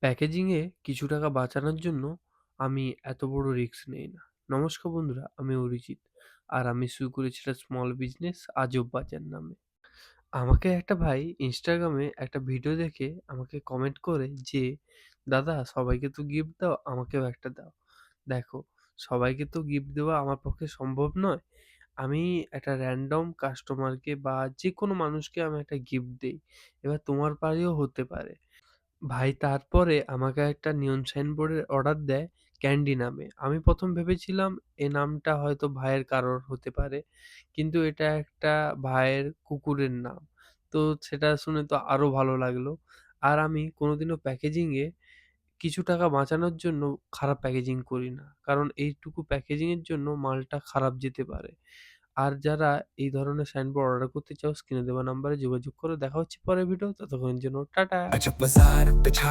প্যাকেজিংয়ে কিছু টাকা বাঁচানোর জন্য আমি এত বড় রিস্ক নেই না। নমস্কার বন্ধুরা, আমি অরিজিৎ। আর আমি শুরু করেছি একটা স্মল বিজনেস আজব বাজার নামে। আমাকে একটা ভাই ইনস্টাগ্রামে একটা ভিডিও দেখে আমাকে কমেন্ট করে যে, "দাদা সবাইকে তো গিফট দাও, আমাকেও একটা দাও।" দেখো, সবাইকে তো গিফট দেওয়া আমার পক্ষে সম্ভব নয়। আমি একটা র‍্যান্ডম কাস্টমারকে বা যেকোনো মানুষকে আমি একটা গিফট দেই। এবার তোমার বাড়িও হতে পারে। ভাই তারপরে আমাকে একটা নিয়ন সাইনবোর্ডের অর্ডার দেয় ক্যান্ডি নামে। আমি ১ম ভেবেছিলাম এই নামটা হয়তো ভাইয়ের কারোর হতে পারে। কিন্তু এটা একটা ভাইয়ের কুকুরের নাম। তো সেটা শুনে তো আরো ভালো লাগলো। আর আমি কোনোদিনও প্যাকেজিং এ কিছু টাকা বাঁচানোর জন্য খারাপ প্যাকেজিং করি না। কারণ এইটুকু প্যাকেজিং এর জন্য মালটা খারাপ যেতে পারে। আর যারা এই ধরনের সাইনবোর্ড অর্ডার করতে চাও স্ক্রিনে দেওয়া নাম্বারে যোগাযোগ করো। দেখা হচ্ছে পরের ভিডিও। ততক্ষণের জন্য টাটা। अजब बाजार बिछा